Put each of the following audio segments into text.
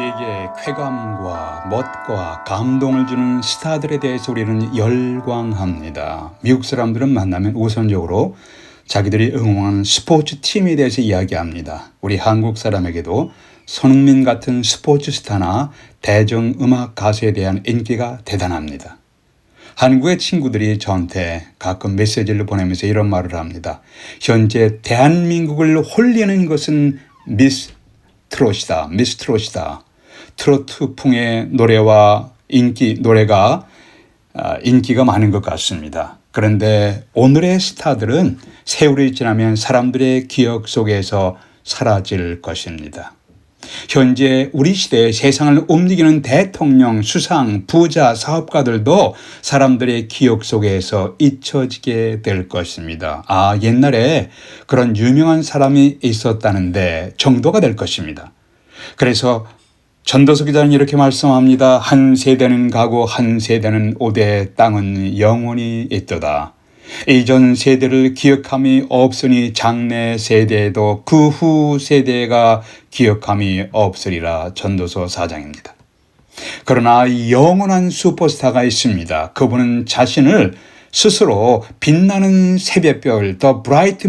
우리에게 쾌감과 멋과 감동을 주는 스타들에 대해서 우리는 열광합니다. 미국 사람들은 만나면 우선적으로 자기들이 응원하는 스포츠 팀에 대해서 이야기합니다. 우리 한국 사람에게도 손흥민 같은 스포츠 스타나 대중음악 가수에 대한 인기가 대단합니다. 한국의 친구들이 저한테 가끔 메시지를 보내면서 이런 말을 합니다. 현재 대한민국을 홀리는 것은 미스 트롯이다. 트로트풍의 노래가 인기가 많은 것 같습니다. 그런데 오늘의 스타들은 세월이 지나면 사람들의 기억 속에서 사라질 것입니다. 현재 우리 시대의 세상을 움직이는 대통령, 수상, 부자, 사업가들도 사람들의 기억 속에서 잊혀지게 될 것입니다. 옛날에 그런 유명한 사람이 있었다는데 정도가 될 것입니다. 그래서 전도서 기자는 이렇게 말씀합니다. 한 세대는 가고 한 세대는 오되 땅은 영원히 있도다. 이전 세대를 기억함이 없으니 장래 세대에도 그 후 세대가 기억함이 없으리라. 전도서 4장입니다. 그러나 영원한 슈퍼스타가 있습니다. 그분은 자신을 스스로 빛나는 새벽별, The Bright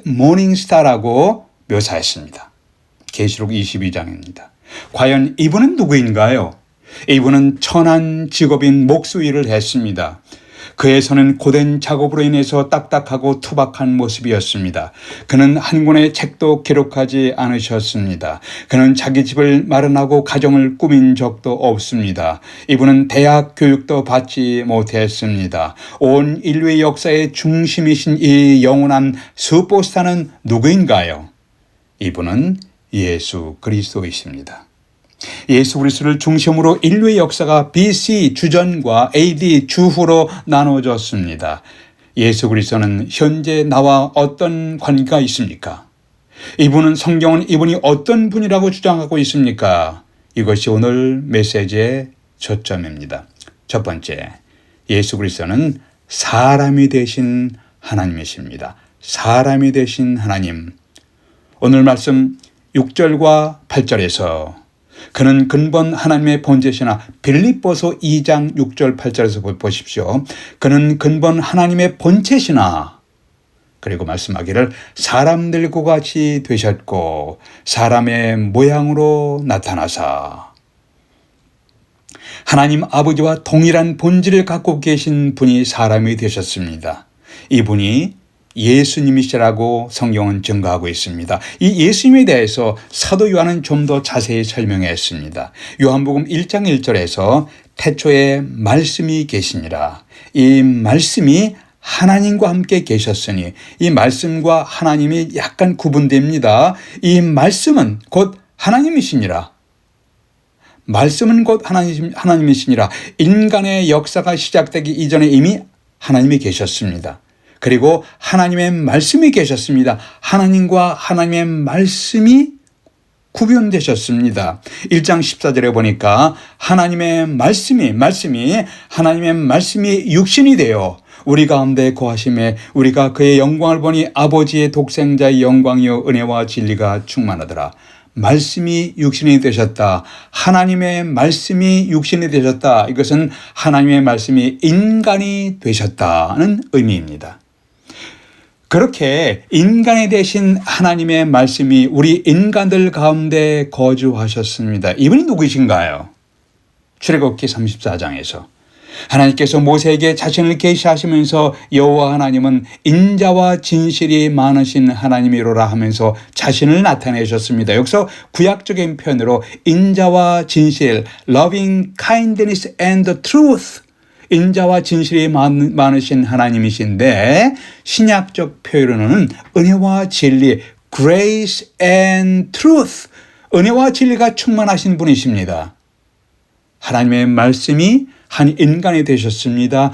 Morning Star라고 묘사했습니다. 계시록 22장입니다. 과연 이분은 누구인가요? 이분은 천한 직업인 목수일을 했습니다. 그의 손은 고된 작업으로 인해서 딱딱하고 투박한 모습이었습니다. 그는 한 권의 책도 기록하지 않으셨습니다. 그는 자기 집을 마련하고 가정을 꾸민 적도 없습니다. 이분은 대학 교육도 받지 못했습니다. 온 인류의 역사의 중심이신 이 영원한 슈퍼스타는 누구인가요? 이분은 예수 그리스도이십니다. 예수 그리스도를 중심으로 인류의 역사가 BC 주전과 AD 주후로 나눠졌습니다. 예수 그리스도는 현재 나와 어떤 관계가 있습니까? 성경은 이분이 어떤 분이라고 주장하고 있습니까? 이것이 오늘 메시지의 초점입니다. 첫 번째, 예수 그리스도는 사람이 되신 하나님이십니다. 사람이 되신 하나님. 오늘 말씀 6절과 8절에서 그는 근본 하나님의 본체시나 빌립보서 2장 6절 8절에서 보십시오. 그는 근본 하나님의 본체시나 그리고 말씀하기를 사람들과 같이 되셨고 사람의 모양으로 나타나사 하나님 아버지와 동일한 본질을 갖고 계신 분이 사람이 되셨습니다. 이분이 예수님이시라고 성경은 증거하고 있습니다. 이 예수님에 대해서 사도 요한은 좀 더 자세히 설명했습니다. 요한복음 1장 1절에서 태초에 말씀이 계시니라. 이 말씀이 하나님과 함께 계셨으니 이 말씀과 하나님이 약간 구분됩니다. 이 말씀은 곧 하나님이시니라. 말씀은 곧 하나님이시니라. 인간의 역사가 시작되기 이전에 이미 하나님이 계셨습니다. 그리고 하나님의 말씀이 계셨습니다. 하나님과 하나님의 말씀이 구분되셨습니다. 1장 14절에 보니까 하나님의 말씀이 하나님의 말씀이 육신이 되어 우리 가운데 거하심에 우리가 그의 영광을 보니 아버지의 독생자의 영광이요 은혜와 진리가 충만하더라. 말씀이 육신이 되셨다. 하나님의 말씀이 육신이 되셨다. 이것은 하나님의 말씀이 인간이 되셨다는 의미입니다. 그렇게 인간이 되신 하나님의 말씀이 우리 인간들 가운데 거주하셨습니다. 이분이 누구이신가요? 출애굽기 34장에서 하나님께서 모세에게 자신을 계시하시면서 여호와 하나님은 인자와 진실이 많으신 하나님이로라 하면서 자신을 나타내셨습니다. 여기서 구약적인 표현으로 인자와 진실, loving kindness and truth, 인자와 진실이 많으신 하나님이신데 신약적 표현으로는 은혜와 진리, grace and truth, 은혜와 진리가 충만하신 분이십니다. 하나님의 말씀이 한 인간이 되셨습니다.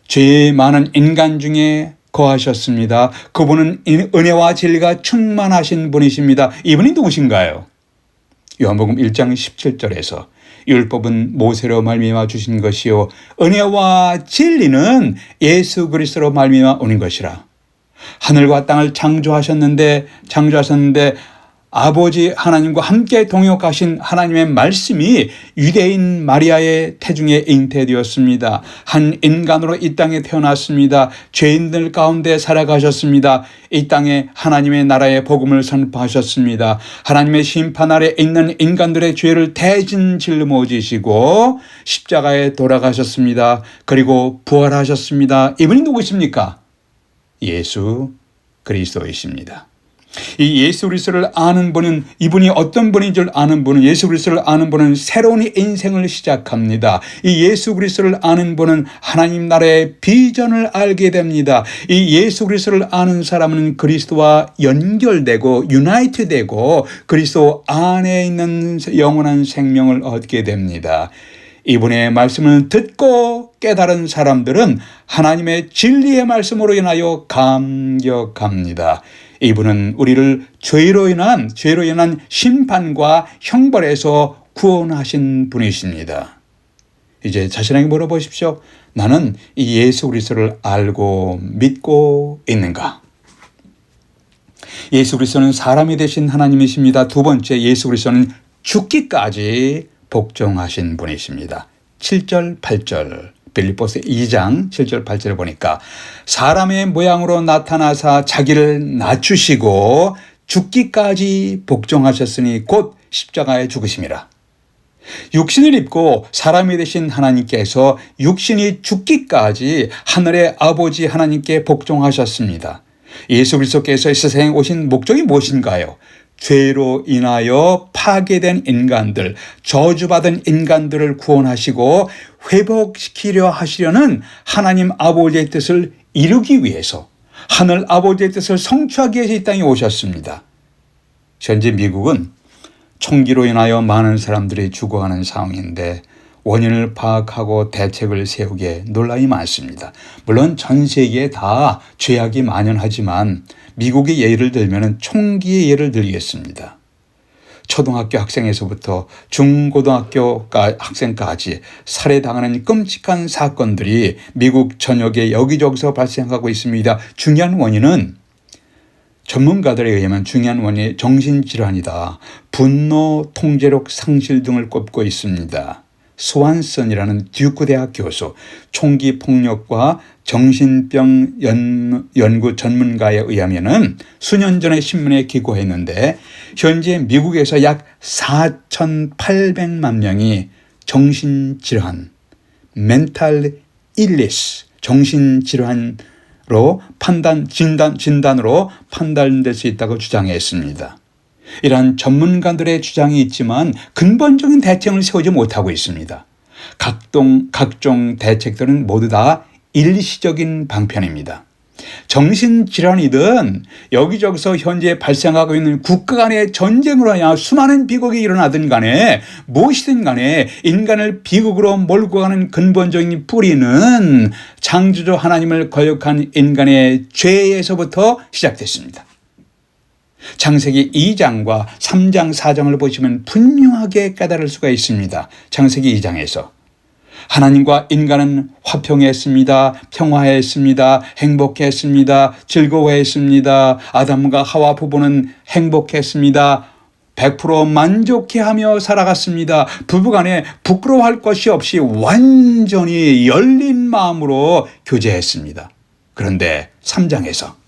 죄 많은 인간 중에 거하셨습니다. 그분은 은혜와 진리가 충만하신 분이십니다. 이분이 누구신가요? 요한복음 1장 17절에서 율법은 모세로 말미암아 주신 것이요 은혜와 진리는 예수 그리스도로 말미암아 오는 것이라. 하늘과 땅을 창조하셨는데 아버지 하나님과 함께 동역하신 하나님의 말씀이 유대인 마리아의 태중에 잉태되었습니다. 한 인간으로 이 땅에 태어났습니다. 죄인들 가운데 살아가셨습니다. 이 땅에 하나님의 나라의 복음을 선포하셨습니다. 하나님의 심판 아래 있는 인간들의 죄를 대신 짊어지시고 십자가에 돌아가셨습니다. 그리고 부활하셨습니다. 이분이 누구십니까? 예수 그리스도이십니다. 이 예수 그리스도를 아는 분은, 이분이 어떤 분인 줄 아는 분은, 예수 그리스도를 아는 분은 새로운 인생을 시작합니다. 이 예수 그리스도를 아는 분은 하나님 나라의 비전을 알게 됩니다. 이 예수 그리스도를 아는 사람은 그리스도와 연결되고 유나이트되고 그리스도 안에 있는 영원한 생명을 얻게 됩니다. 이분의 말씀을 듣고 깨달은 사람들은 하나님의 진리의 말씀으로 인하여 감격합니다. 이분은 우리를 죄로 인한 심판과 형벌에서 구원하신 분이십니다. 이제 자신에게 물어보십시오. 나는 이 예수 그리스도를 알고 믿고 있는가? 예수 그리스도는 사람이 되신 하나님이십니다. 두 번째, 예수 그리스도는 죽기까지 복종하신 분이십니다. 7절, 8절. 빌립보서 2장 7절 8절을 보니까 사람의 모양으로 나타나사 자기를 낮추시고 죽기까지 복종하셨으니 곧 십자가에 죽으심이라. 육신을 입고 사람이 되신 하나님께서 육신이 죽기까지 하늘의 아버지 하나님께 복종하셨습니다. 예수 그리스도께서 이 세상에 오신 목적이 무엇인가요? 죄로 인하여 파괴된 인간들, 저주받은 인간들을 구원하시고 회복시키려 하시려는 하나님 아버지의 뜻을 이루기 위해서, 하늘 아버지의 뜻을 성취하기 위해서 이 땅에 오셨습니다. 현재 미국은 총기로 인하여 많은 사람들이 죽어가는 상황인데 원인을 파악하고 대책을 세우기에 논란이 많습니다. 물론 전 세계에 다 죄악이 만연하지만 미국의 예를 들면 총기의 예를 들겠습니다. 초등학교 학생에서부터 중고등학교 학생까지 살해당하는 끔찍한 사건들이 미국 전역에 여기저기서 발생하고 있습니다. 중요한 원인은, 전문가들에 의하면 중요한 원인이 정신질환이다, 분노 통제력 상실 등을 꼽고 있습니다. 스완슨이라는 듀크 대학 교수, 총기 폭력과 정신병 연구 전문가에 의하면은 수년 전에 신문에 기고했는데 현재 미국에서 약 4,800만 명이 정신질환, 멘탈 일리스, 정신질환으로 진단으로 판단될 수 있다고 주장했습니다. 이러한 전문가들의 주장이 있지만 근본적인 대책을 세우지 못하고 있습니다. 각종 대책들은 모두 다 일시적인 방편입니다. 정신질환이든 여기저기서 현재 발생하고 있는 국가 간의 전쟁으로 인하여 수많은 비극이 일어나든 간에 무엇이든 간에 인간을 비극으로 몰고 가는 근본적인 뿌리는 창조주 하나님을 거역한 인간의 죄에서부터 시작됐습니다. 창세기 2장과 3장 4장을 보시면 분명하게 깨달을 수가 있습니다. 창세기 2장에서 하나님과 인간은 화평했습니다. 평화했습니다. 행복했습니다. 즐거워했습니다. 아담과 하와 부부는 행복했습니다. 100% 만족해하며 살아갔습니다. 부부간에 부끄러워할 것이 없이 완전히 열린 마음으로 교제했습니다. 그런데 3장에서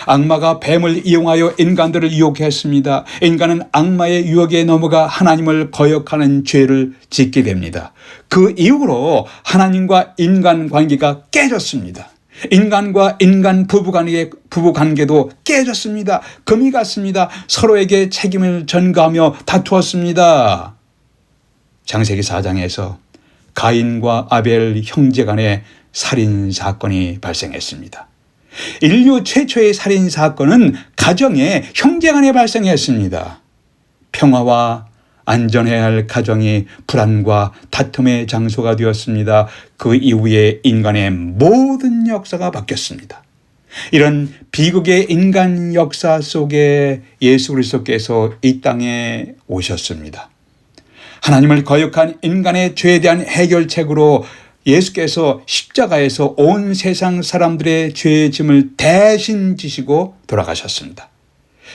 악마가 뱀을 이용하여 인간들을 유혹했습니다. 인간은 악마의 유혹에 넘어가 하나님을 거역하는 죄를 짓게 됩니다. 그 이후로 하나님과 인간 관계가 깨졌습니다. 인간과 인간 부부관계도 깨졌습니다. 금이 갔습니다. 서로에게 책임을 전가하며 다투었습니다. 창세기 4장에서 가인과 아벨 형제 간의 살인 사건이 발생했습니다. 인류 최초의 살인 사건은 가정에 형제 간에 발생했습니다. 평화와 안전해야 할 가정이 불안과 다툼의 장소가 되었습니다. 그 이후에 인간의 모든 역사가 바뀌었습니다. 이런 비극의 인간 역사 속에 예수 그리스도께서 이 땅에 오셨습니다. 하나님을 거역한 인간의 죄에 대한 해결책으로 예수께서 십자가에서 온 세상 사람들의 죄의 짐을 대신 지시고 돌아가셨습니다.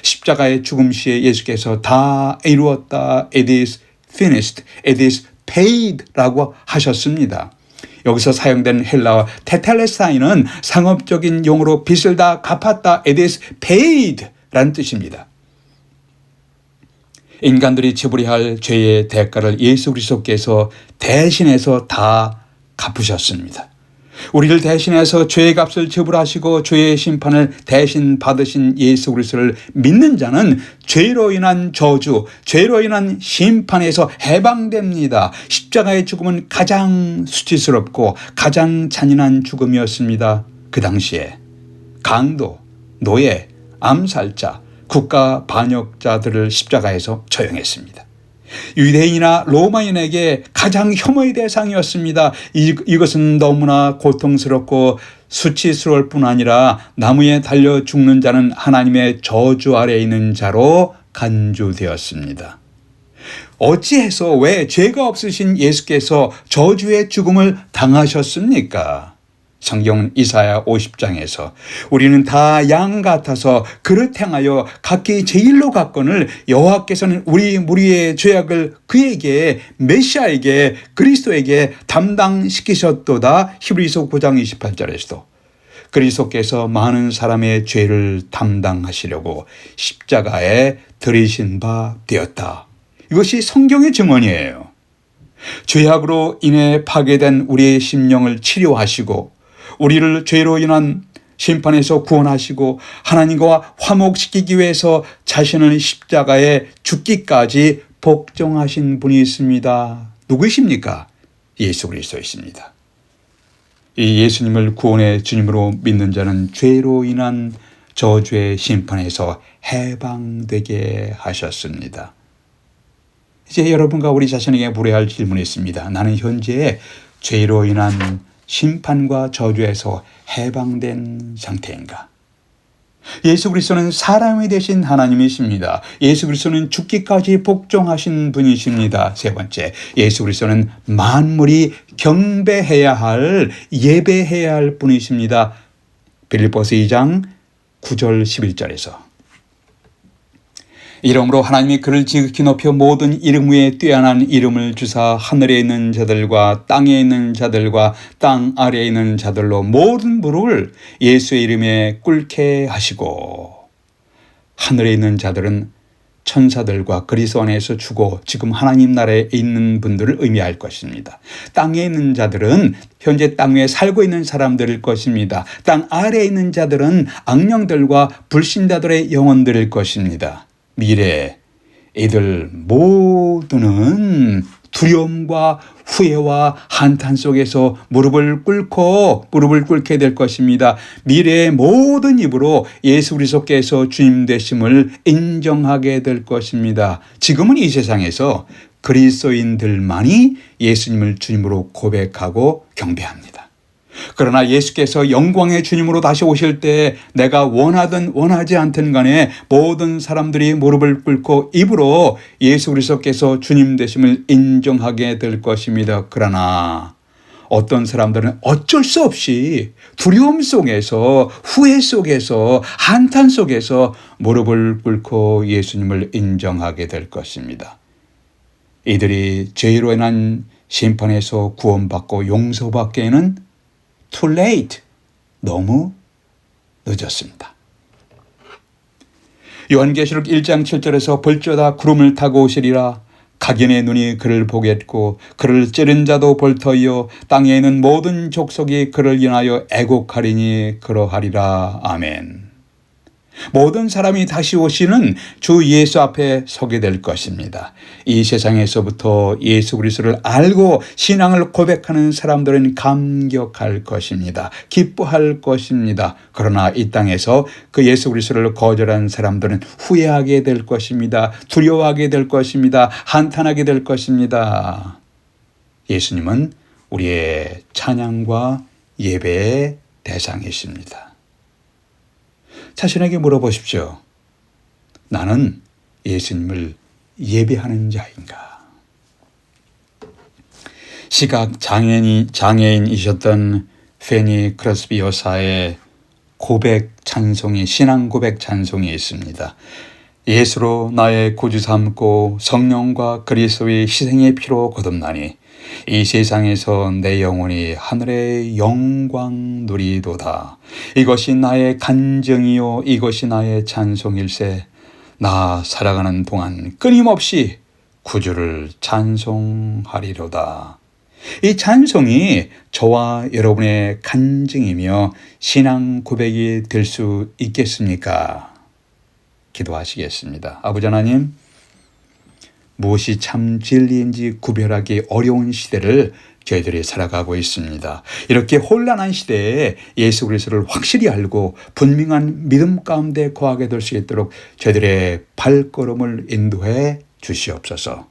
십자가의 죽음 시에 예수께서 다 이루었다. It is finished. It is paid라고 하셨습니다. 여기서 사용된 헬라어 테텔레스타이는 상업적인 용어로 빚을 다 갚았다. It is paid라는 뜻입니다. 인간들이 지불해야 할 죄의 대가를 예수 그리스도께서 대신해서 다 갚으셨습니다. 우리를 대신해서 죄의 값을 지불하시고 죄의 심판을 대신 받으신 예수 그리스도를 믿는 자는 죄로 인한 저주, 죄로 인한 심판에서 해방됩니다. 십자가의 죽음은 가장 수치스럽고 가장 잔인한 죽음이었습니다. 그 당시에 강도, 노예, 암살자, 국가 반역자들을 십자가에서 처형했습니다. 유대인이나 로마인에게 가장 혐오의 대상이었습니다. 이것은 너무나 고통스럽고 수치스러울 뿐 아니라 나무에 달려 죽는 자는 하나님의 저주 아래에 있는 자로 간주되었습니다. 어찌해서 왜 죄가 없으신 예수께서 저주의 죽음을 당하셨습니까? 성경 이사야 50장에서 우리는 다 양 같아서 그릇 행하여 각기 제 일로 갔거늘 여호와께서는 우리 무리의 죄악을 그에게 메시아에게 그리스도에게 담당시키셨도다. 히브리서 9장 28절에서도 그리스도께서 많은 사람의 죄를 담당하시려고 십자가에 들이신 바 되었다. 이것이 성경의 증언이에요. 죄악으로 인해 파괴된 우리의 심령을 치료하시고 우리를 죄로 인한 심판에서 구원하시고 하나님과 화목시키기 위해서 자신을 십자가에 죽기까지 복종하신 분이 있습니다. 누구십니까? 예수 그리스도이십니다. 이 예수님을 구원의 주님으로 믿는 자는 죄로 인한 저주의 심판에서 해방되게 하셨습니다. 이제 여러분과 우리 자신에게 물어야 할 질문이 있습니다. 나는 현재 죄로 인한 심판과 저주에서 해방된 상태인가? 예수 그리스도는 사람이 되신 하나님이십니다. 예수 그리스도는 죽기까지 복종하신 분이십니다. 세 번째, 예수 그리스도는 만물이 경배해야 할, 예배해야 할 분이십니다. 빌립보서 2장 9절 11절에서 이러므로 하나님이 그를 지극히 높여 모든 이름 위에 뛰어난 이름을 주사 하늘에 있는 자들과 땅에 있는 자들과 땅 아래에 있는 자들로 모든 무릎을 예수의 이름에 꿇게 하시고, 하늘에 있는 자들은 천사들과 그리스도 안에서 죽어 지금 하나님 나라에 있는 분들을 의미할 것입니다. 땅에 있는 자들은 현재 땅 위에 살고 있는 사람들일 것입니다. 땅 아래에 있는 자들은 악령들과 불신자들의 영혼들일 것입니다. 미래 이들 모두는 두려움과 후회와 한탄 속에서 무릎을 꿇게 될 것입니다. 미래의 모든 입으로 예수 그리스도께서 주님 되심을 인정하게 될 것입니다. 지금은 이 세상에서 그리스도인들만이 예수님을 주님으로 고백하고 경배합니다. 그러나 예수께서 영광의 주님으로 다시 오실 때 내가 원하든 원하지 않든 간에 모든 사람들이 무릎을 꿇고 입으로 예수 그리스도께서 주님 되심을 인정하게 될 것입니다. 그러나 어떤 사람들은 어쩔 수 없이 두려움 속에서 후회 속에서 한탄 속에서 무릎을 꿇고 예수님을 인정하게 될 것입니다. 이들이 죄로 인한 심판에서 구원받고 용서받기에는 too late. 너무 늦었습니다. 요한계시록 1장 7절에서 볼지어다 구름을 타고 오시리라. 각인의 눈이 그를 보겠고 그를 찌른 자도 볼 터이요 땅에 있는 모든 족속이 그를 인하여 애곡하리니 그러하리라. 아멘. 모든 사람이 다시 오시는 주 예수 앞에 서게 될 것입니다. 이 세상에서부터 예수 그리스도를 알고 신앙을 고백하는 사람들은 감격할 것입니다. 기뻐할 것입니다. 그러나 이 땅에서 그 예수 그리스도를 거절한 사람들은 후회하게 될 것입니다. 두려워하게 될 것입니다. 한탄하게 될 것입니다. 예수님은 우리의 찬양과 예배의 대상이십니다. 자신에게 물어보십시오. 나는 예수님을 예배하는 자인가? 시각 장애인이셨던 페니 크로스비 여사의 고백 찬송이, 신앙 고백 찬송이 있습니다. 예수로 나의 구주 삼고 성령과 그리스도의 희생의 피로 거듭나니 이 세상에서 내 영혼이 하늘의 영광 누리도다. 이것이 나의 간증이요 이것이 나의 찬송일세. 나 살아가는 동안 끊임없이 구주를 찬송하리로다. 이 찬송이 저와 여러분의 간증이며 신앙 고백이 될 수 있겠습니까? 기도하시겠습니다. 아버지 하나님, 무엇이 참 진리인지 구별하기 어려운 시대를 저희들이 살아가고 있습니다. 이렇게 혼란한 시대에 예수 그리스도를 확실히 알고 분명한 믿음 가운데 거하게 될 수 있도록 저희들의 발걸음을 인도해 주시옵소서.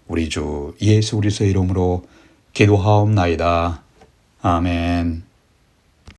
우리 주 예수 그리스도의 이름으로 기도하옵나이다. 아멘.